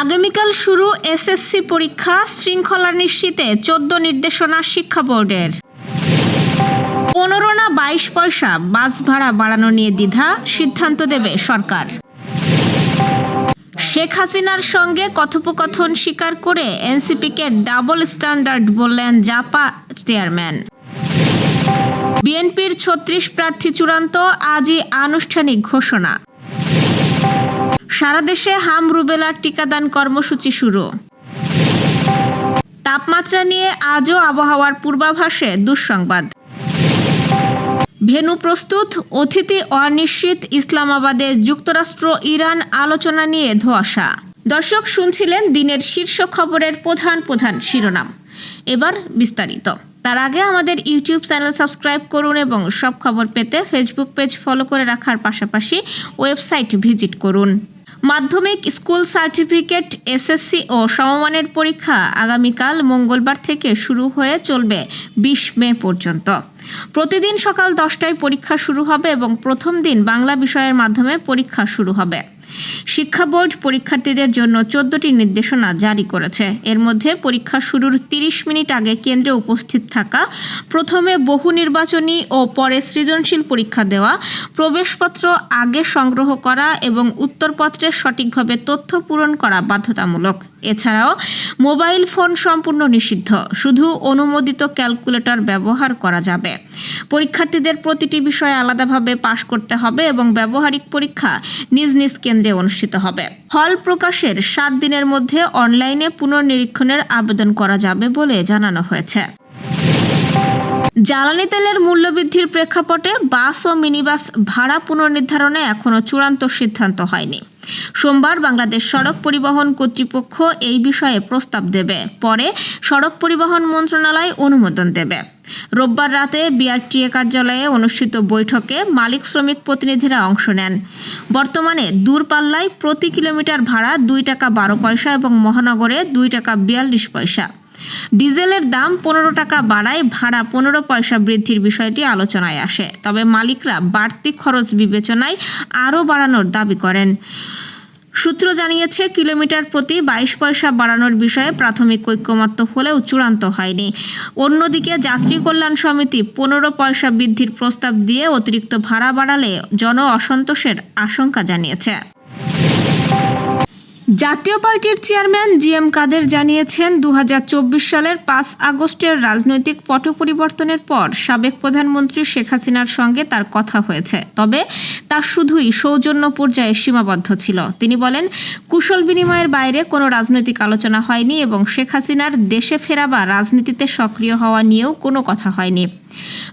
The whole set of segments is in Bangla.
আগামীকাল শুরু এসএসসি পরীক্ষা, শৃঙ্খলা নিশ্চিতে 14 নির্দেশনা শিক্ষা বোর্ডের। 15 না 22 পয়সা বাস ভাড়া বাড়ানো নিয়ে দ্বিধা, সিদ্ধান্ত দেবে সরকার। শেখ হাসিনার সঙ্গে কথোপকথন স্বীকার করে এনসিপিকে ডাবল স্ট্যান্ডার্ড বললেন জাপা চেয়ারম্যান। বিএনপির 36 প্রার্থী চূড়ান্ত, আজই আনুষ্ঠানিক ঘোষণা। সারা দেশে হাম রুবেলার টিকাদান কর্মসূচি শুরু। তাপমাত্রা নিয়ে আজও আবহাওয়ার পূর্বাভাসে দুঃসংবাদ। ভেন্যু প্রস্তুত, অতিথি অনিশ্চিত। ইসলামাবাদে যুক্তরাষ্ট্র ইরান আলোচনা নিয়ে ধোঁয়াশা। দর্শক, শুনছিলেন দিনের শীর্ষ খবরের প্রধান শিরোনাম। এবার বিস্তারিত। তার আগে আমাদের ইউটিউব চ্যানেল সাবস্ক্রাইব করুন এবং সব খবর পেতে ফেসবুক পেজ ফলো করে রাখার পাশাপাশি ওয়েবসাইট ভিজিট করুন। মাধ্যমিক স্কুল সার্টিফিকেট, এসএসসি ও সমমানের পরীক্ষা আগামীকাল মঙ্গলবার থেকে শুরু হয়ে চলবে 20 মে পর্যন্ত। প্রতিদিন সকাল 10টায় পরীক্ষা শুরু হবে এবং প্রথম দিন বাংলা বিষয়ের মাধ্যমে পরীক্ষা শুরু হবে। শিক্ষা বোর্ড পরীক্ষার্থীদের জন্য 14টি নির্দেশনা জারি করেছে। এর মধ্যে পরীক্ষা শুরুর 30 মিনিট আগে কেন্দ্রে উপস্থিত থাকা, প্রথমে বহু নির্বাচনী ও পরে সৃজনশীল পরীক্ষা দেওয়া, প্রবেশপত্র আগে সংগ্রহ করা এবং উত্তরপত্রে সঠিকভাবে তথ্য পূরণ করা বাধ্যতামূলক। এছাড়াও মোবাইল ফোন সম্পূর্ণ নিষিদ্ধ, শুধু অনুমোদিত ক্যালকুলেটর ব্যবহার করা যাবে। পরীক্ষার্থীদের প্রতিটি বিষয়ে আলাদাভাবে পাশ করতে হবে এবং ব্যবহারিক পরীক্ষা নিজ নিজ কেন্দ্রে অনুষ্ঠিত হবে। ফল প্রকাশের 7 দিনের মধ্যে অনলাইনে পুনর্নিরীক্ষণের আবেদন করা যাবে বলে জানানো হয়েছে। জ্বালানি তেলের মূল্যবৃদ্ধির প্রেক্ষাপটে বাস ও মিনিবাস ভাড়া পুনর্নির্ধারণে এখনও চূড়ান্ত সিদ্ধান্ত হয়নি। সোমবার বাংলাদেশ সড়ক পরিবহন কর্তৃপক্ষ এই বিষয়ে প্রস্তাব দেবে, পরে সড়ক পরিবহন মন্ত্রণালয় অনুমোদন দেবে। রোববার রাতে বিআরটিএ কার্যালয়ে অনুষ্ঠিত বৈঠকে মালিক শ্রমিক প্রতিনিধিরা অংশ নেন। বর্তমানে দূরপাল্লায় প্রতি কিলোমিটার ভাড়া 2 টাকা 12 পয়সা এবং মহানগরে 2 টাকা 42 পয়সা। ডিজেলের দাম 15 টাকা বাড়ায় ভাড়া 15 পয়সা বৃদ্ধির বিষয়টি আলোচনায় আসে। তবে মালিকরা বাড়তি খরচ বিবেচনায় আরও বাড়ানোর দাবি করেন। সূত্র জানিয়েছে, কিলোমিটার প্রতি 22 পয়সা বাড়ানোর বিষয়ে প্রাথমিক ঐক্যমত্য হলেও চূড়ান্ত হয়নি। অন্যদিকে যাত্রী কল্যাণ সমিতি 15 পয়সা বৃদ্ধির প্রস্তাব দিয়ে অতিরিক্ত ভাড়া বাড়ালে জন অসন্তোষের আশঙ্কা জানিয়েছে। জাতীয় পার্টির চেয়ারম্যান জিএম কাদের জানিয়েছেন, 2024 সালের 5 আগস্টের রাজনৈতিক পট পরিবর্তনের পর সাবেক প্রধানমন্ত্রী শেখ হাসিনার সঙ্গে তার কথা হয়েছে, তবে তা শুধুই সৌজন্য পর্যায়ে সীমাবদ্ধ ছিল। তিনি বলেন, কুশল বিনিময়ের বাইরে কোনো রাজনৈতিক আলোচনা হয়নি এবং শেখ হাসিনার দেশে ফেরা বা রাজনীতিতে সক্রিয় হওয়া নিয়েও কোনো কথা হয়নি।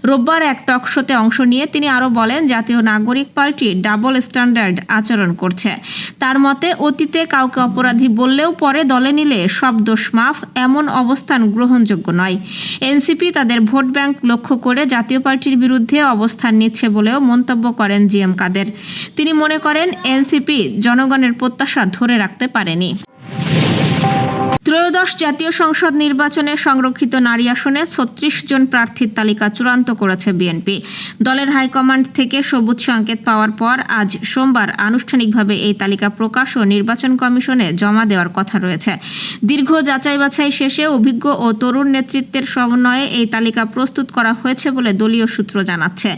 রোববার এক টক শোতে অংশ নিয়ে তিনি আরও বলেন, জাতীয় নাগরিক পার্টি ডাবল স্ট্যান্ডার্ড আচরণ করছে। তার মতে, অতীতে কাউকে অপরাধী বললেও পরে দলে নিলে সব দোষ মাফ, এমন অবস্থান গ্রহণযোগ্য নয়। এনসিপি তাদের ভোট ব্যাংক লক্ষ্য করে জাতীয় পার্টির বিরুদ্ধে অবস্থান নিচ্ছে বলেও মন্তব্য করেন জিএম কাদের। তিনি মনে করেন, এনসিপি জনগণের প্রত্যাশা ধরে রাখতে পারেনি। ত্রয়োদশ জাতীয় সংসদ নির্বাচনে সংরক্ষিত নারী আসনে 36 জন প্রার্থীর তালিকা চূড়ান্ত করেছে বিএনপি। দলের হাইকমান্ড থেকে সবুজ সংকেত পাওয়ার পর আজ সোমবার আনুষ্ঠানিকভাবে এই তালিকা প্রকাশ ও নির্বাচন কমিশনে জমা দেওয়ার কথা রয়েছে। দীর্ঘ যাচাই বাছাই শেষে অভিজ্ঞ ও তরুণ নেতৃত্বের সমন্বয়ে এই তালিকা প্রস্তুত করা হয়েছে বলে দলীয় সূত্র জানাচ্ছে।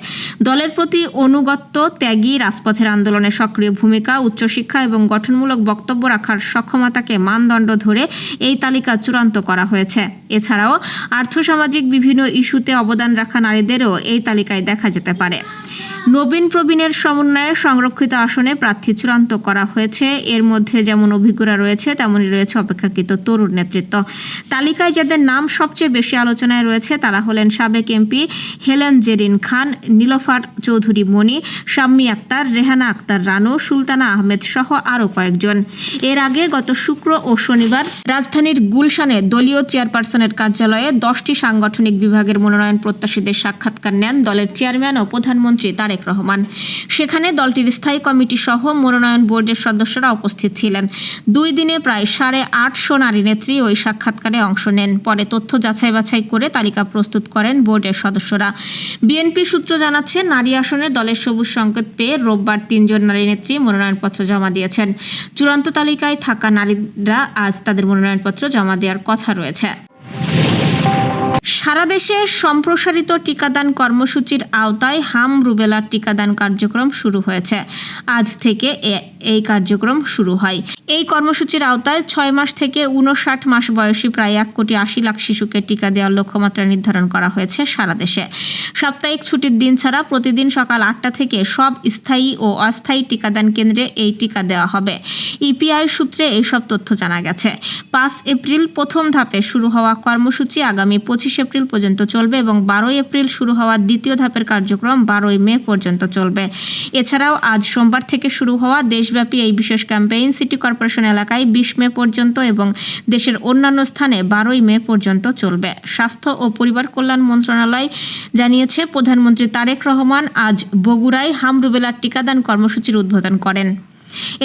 দলের প্রতি অনুগত্য, ত্যাগী, রাজপথের আন্দোলনে সক্রিয় ভূমিকা, উচ্চশিক্ষা এবং গঠনমূলক বক্তব্য রাখার সক্ষমতাকে মানদণ্ড ধরে এই তালিকা চূড়ান্ত করা হয়েছে। এছাড়াও আর্থসামাজিক বিভিন্ন ইস্যুতে অবদান রাখা নারীদেরও এই তালিকায় দেখা যেতে পারে। নবীন প্রবীণের সমন্বয়ে সংরক্ষিত আসনে প্রার্থী চূড়ান্ত করা হয়েছে। এর মধ্যে যেমন অভিজ্ঞরা রয়েছে, তেমনই রয়েছে অপেক্ষাকৃত তরুণ নেতৃত্ব। তালিকায় যাদের নাম সবচেয়ে বেশি আলোচনায় রয়েছে তারা হলেন সাবেক এমপি হেলেন জেরিন খান, নীলোফার চৌধুরী মনি, শাম্মী আক্তার, রেহানা আক্তার রানু, সুলতানা আহমেদ সহ আরও কয়েকজন। এর আগে গত শুক্র ও শনিবার রাজধানীর গুলশানে দলীয় চেয়ারপারসনের কার্যালয়ে 10টি সাংগঠনিক বিভাগের মনোনয়ন প্রত্যাশীদের সাক্ষাৎকার নেন দলের চেয়ারম্যান ও প্রধানমন্ত্রী তারেক রহমান। সেখানে দলটির স্থায়ী কমিটি সহ মনোনয়ন বোর্ডের সদস্যরা উপস্থিত ছিলেন। 2 দিনে প্রায় 850 নারী নেত্রী ওই সাক্ষাৎকারে অংশ নেন। পরে তথ্য যাচাই বাছাই করে তালিকা প্রস্তুত করেন বোর্ডের সদস্যরা। বিএনপি সূত্র জানাচ্ছে, নারী আসনে দলের সবুজ সংকেত পেয়ে রোববার 3 জন নারী নেত্রী মনোনয়নপত্র জমা দিয়েছেন। চূড়ান্ত তালিকায় থাকা নারীরা আজ তাদের মনোনয়নপত্র জমা দেওয়ার কথা রয়েছে। সারা দেশে সম্প্রসারিত টিকাদান কর্মসূচির আওতায় হাম রুবেলার টিকাদান কার্যক্রম শুরু হয়েছে। আজ থেকে এই কার্যক্রম শুরু হয়। এই কর্মসূচির আওতায় 6 মাস থেকে 59 মাস বয়সী প্রায় 1,80,00,000 শিশুকে টিকা দেওয়ার লক্ষ্যমাত্রা নির্ধারণ করা হয়েছে সারা দেশে। সাপ্তাহিক ছুটির দিন ছাড়া প্রতিদিন সকাল 8টা থেকে সব স্থায়ী ও অস্থায়ী টিকাদান কেন্দ্রে এই টিকা দেওয়া হবে। ইপিআই সূত্রে এইসব তথ্য জানা গেছে। 5 এপ্রিল প্রথম ধাপে শুরু হওয়া কর্মসূচি আগামী 25 এপ্রিল পর্যন্ত চলবে এবং 12 এপ্রিল শুরু হওয়া দ্বিতীয় ধাপের কার্যক্রম 12 মে পর্যন্ত চলবে। এছাড়াও আজ সোমবার থেকে শুরু হওয়া দেশব্যাপী এই বিশেষ ক্যাম্পেইন সিটি কর্পোরেশন এলাকায় 20 মে পর্যন্ত এবং দেশের অন্যান্য স্থানে 12 মে পর্যন্ত চলবে। স্বাস্থ্য ও পরিবার কল্যাণ মন্ত্রণালয় জানিয়েছে, প্রধানমন্ত্রী তারেক রহমান আজ বগুড়ায় হাম রুবেলার টিকাদান কর্মসূচির উদ্বোধন করেন।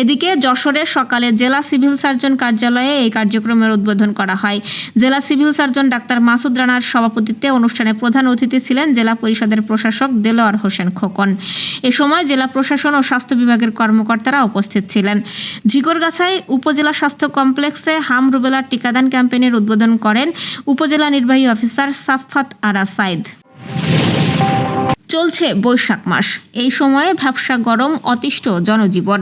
এদিকে যশোরে সকালে জেলা সিভিল সার্জন কার্যালয়ে এই কার্যক্রমের উদ্বোধন করা হয়। জেলা সিভিল সার্জন ডাক্তার মাসুদ রানার সভাপতিত্বে অনুষ্ঠানে প্রধান অতিথি ছিলেন জেলা পরিষদের প্রশাসক দেলোয়ার হোসেন খোকন। এ সময় জেলা প্রশাসন ও স্বাস্থ্য বিভাগের কর্মকর্তারা উপস্থিত ছিলেন। ঝিকরগাছায় উপজেলা স্বাস্থ্য কমপ্লেক্সে হাম রুবেলার টিকাদান ক্যাম্পেইনের উদ্বোধন করেন উপজেলা নির্বাহী অফিসার সাফফাত আরা সাইদ। চলছে বৈশাখ মাস। এই সময়ে ভ্যাপসা গরম, অতিষ্ঠ জনজীবন।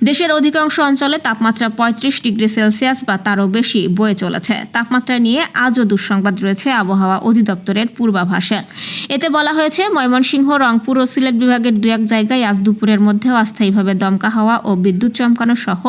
দেশের অধিকাংশ অঞ্চলে তাপমাত্রা 35 ডিগ্রি সেলসিয়াস বা তারও বেশি বয়ে চলেছে। তাপমাত্রা নিয়ে আজও দুঃসংবাদ রয়েছে আবহাওয়া অধিদপ্তরের পূর্বাভাসে। এতে বলা হয়েছে, ময়মনসিংহ, রংপুর ও সিলেট বিভাগের 2-1 জায়গায় আজ দুপুরের মধ্যেও অস্থায়ীভাবে দমকা হাওয়া ও বিদ্যুৎ চমকানো সহ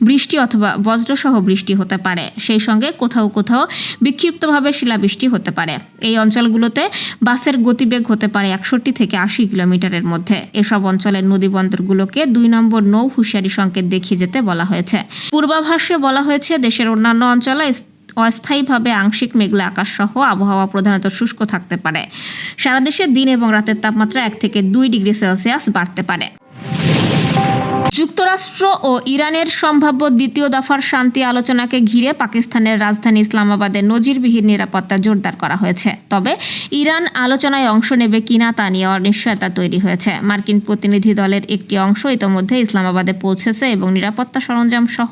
বৃষ্টি অথবা বজ্রসহ বৃষ্টি হতে পারে। সেই সঙ্গে কোথাও কোথাও বিক্ষিপ্তভাবে শিলাবৃষ্টি হতে পারে। এই অঞ্চলগুলোতে বাসের গতিবেগ হতে পারে 61 থেকে 80 কিলোমিটারের মধ্যে। এসব অঞ্চলের নদী বন্দরগুলোকে 2 নম্বর নৌ হুঁশিয়ারি সংকেত দেখিয়ে যেতে বলা হয়েছে। পূর্বাভাসে বলা হয়েছে, দেশের অন্যান্য অঞ্চলে অস্থায়ীভাবে আংশিক মেঘলা আকাশ সহ আবহাওয়া প্রধানত শুষ্ক থাকতে পারে। সারা দেশে দিন এবং রাতের তাপমাত্রা 1 থেকে 2 ডিগ্রি সেলসিয়াস বাড়তে পারে। যুক্তরাষ্ট্র ও ইরানের সম্ভাব্য দ্বিতীয় দফার শান্তি আলোচনাকে ঘিরে পাকিস্তানের রাজধানী ইসলামাবাদে নজিরবিহীন নিরাপত্তা জোরদার করা হয়েছে। তবে ইরান আলোচনায় অংশ নেবে কিনা তা নিয়ে অনিশ্চয়তা তৈরি হয়েছে। মার্কিন প্রতিনিধি দলের একটি অংশ ইতোমধ্যে ইসলামাবাদে পৌঁছেছে এবং নিরাপত্তা সরঞ্জাম সহ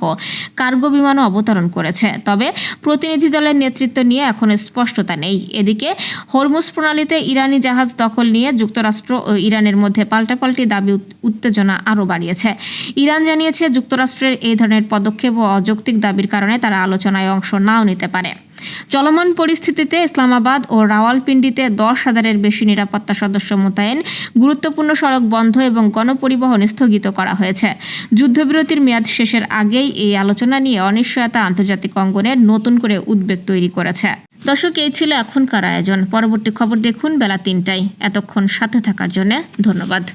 কার্গো বিমানও অবতরণ করেছে। তবে প্রতিনিধি দলের নেতৃত্ব নিয়ে এখনো স্পষ্টতা নেই। এদিকে হরমুজ প্রণালীতে ইরানি জাহাজ দখল নিয়ে যুক্তরাষ্ট্র ও ইরানের মধ্যে পাল্টাপাল্টি দাবি উত্তেজনা আরও বাড়িয়েছে। ইরান জানিয়েছে, যুক্তরাষ্ট্রের এই ধরনের পদক্ষেপ ও অযৌক্তিক দাবির কারণে তারা আলোচনায় অংশ নাও নিতে পারে। চলমান পরিস্থিতিতে ইসলামাবাদ ও রাওয়ালপিন্ডিতে 10,000-এর বেশি নিরাপত্তা সদস্য মোতায়েন, গুরুত্বপূর্ণ সড়ক বন্ধ এবং গণপরিবহন স্থগিত করা হয়েছে। যুদ্ধবিরতির মেয়াদ শেষের আগেই এই আলোচনা নিয়ে অনিশ্চয়তা আন্তর্জাতিক অঙ্গনে নতুন করে উদ্বেগ তৈরি করেছে। দর্শক, এই ছিল এখনকার আয়োজন। পরবর্তী খবর দেখুন বেলা 3টায়। এতক্ষণ সাথে থাকার জন্য ধন্যবাদ।